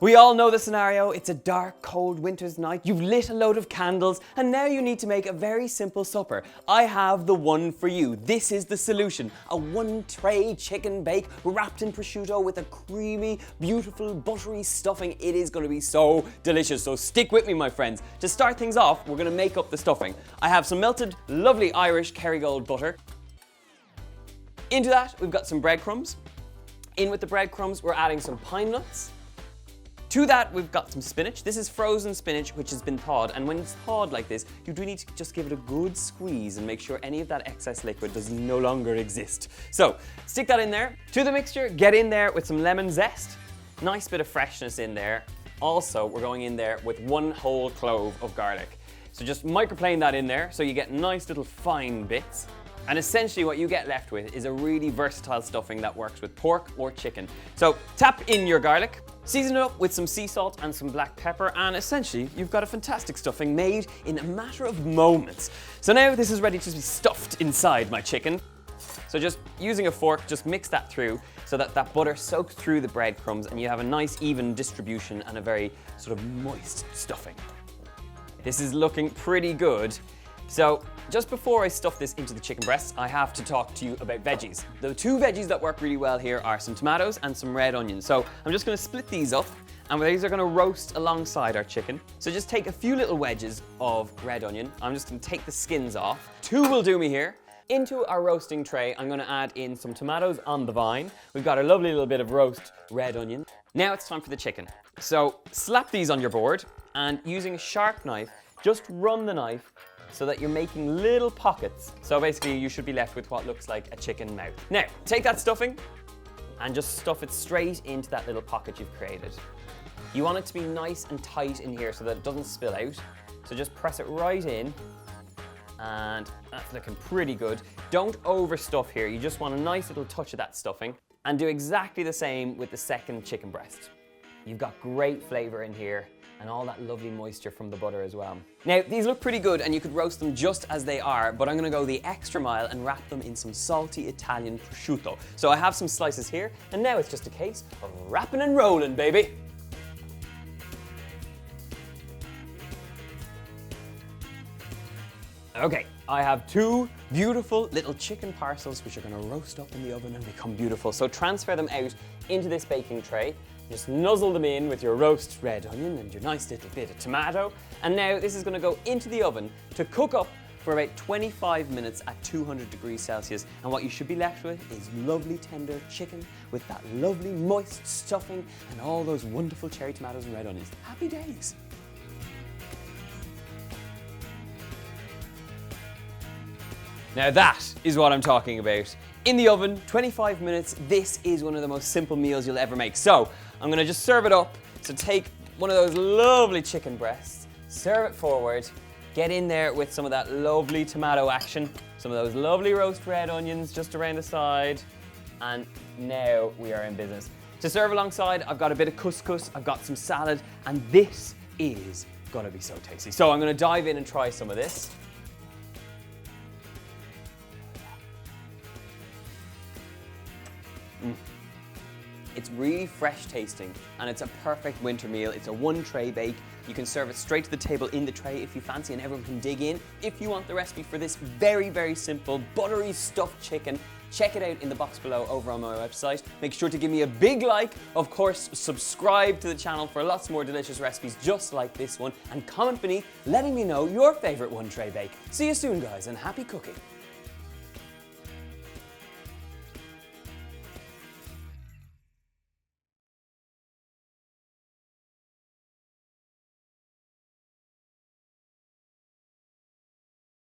We all know the scenario. It's a dark, cold winter's night. You've lit a load of candles, and now you need to make a very simple supper. I have the one for you. This is the solution. A one-tray chicken bake wrapped in prosciutto with a creamy, beautiful, buttery stuffing. It is going to be so delicious, so stick with me, my friends. To start things off, we're going to make up the stuffing. I have some melted, lovely Irish Kerrygold butter. Into that, we've got some breadcrumbs. In with the breadcrumbs, we're adding some pine nuts. To that, we've got some spinach. This is frozen spinach, which has been thawed. And when it's thawed like this, you do need to just give it a good squeeze and make sure any of that excess liquid does no longer exist. So, stick that in there. To the mixture, get in there with some lemon zest. Nice bit of freshness in there. Also, we're going in there with 1 whole clove of garlic. So just microplane that in there so you get nice little fine bits. And essentially what you get left with is a really versatile stuffing that works with pork or chicken. So tap in your garlic, season it up with some sea salt and some black pepper, and essentially you've got a fantastic stuffing made in a matter of moments. So now this is ready to be stuffed inside my chicken. So just using a fork, just mix that through so that that butter soaks through the breadcrumbs and you have a nice even distribution and a very sort of moist stuffing. This is looking pretty good. So just before I stuff this into the chicken breasts, I have to talk to you about veggies. The 2 veggies that work really well here are some tomatoes and some red onions. So I'm just going to split these up, and these are going to roast alongside our chicken. So just take a few little wedges of red onion. I'm just going to take the skins off. 2 will do me here. Into our roasting tray, I'm going to add in some tomatoes on the vine. We've got a lovely little bit of roast red onion. Now it's time for the chicken. So slap these on your board, and using a sharp knife, just run the knife so that you're making little pockets. So basically you should be left with what looks like a chicken mouth. Now, take that stuffing and just stuff it straight into that little pocket you've created. You want it to be nice and tight in here so that it doesn't spill out. So just press it right in, and that's looking pretty good. Don't overstuff here. You just want a nice little touch of that stuffing, and do exactly the same with the second chicken breast. You've got great flavor in here, and all that lovely moisture from the butter as well. Now, these look pretty good and you could roast them just as they are, but I'm gonna go the extra mile and wrap them in some salty Italian prosciutto. So I have some slices here, and now it's just a case of wrapping and rolling, baby. Okay, I have 2 beautiful little chicken parcels which are gonna roast up in the oven and become beautiful. So transfer them out into this baking tray. Just nuzzle them in with your roast red onion and your nice little bit of tomato. And now this is going to go into the oven to cook up for about 25 minutes at 200 degrees Celsius. And what you should be left with is lovely tender chicken with that lovely moist stuffing and all those wonderful cherry tomatoes and red onions. Happy days. Now that is what I'm talking about. In the oven, 25 minutes, this is one of the most simple meals you'll ever make. So, I'm gonna just serve it up. So take one of those lovely chicken breasts, serve it forward, get in there with some of that lovely tomato action, some of those lovely roast red onions just around the side, and now we are in business. To serve alongside, I've got a bit of couscous, I've got some salad, and this is gonna be so tasty. So I'm gonna dive in and try some of this. It's really fresh tasting, and it's a perfect winter meal. It's a 1-tray bake. You can serve it straight to the table in the tray if you fancy, and everyone can dig in. If you want the recipe for this very, very simple buttery stuffed chicken, check it out in the box below over on my website. Make sure to give me a big like. Of course, subscribe to the channel for lots more delicious recipes just like this one, and comment beneath letting me know your favorite 1-tray bake. See you soon, guys, and happy cooking.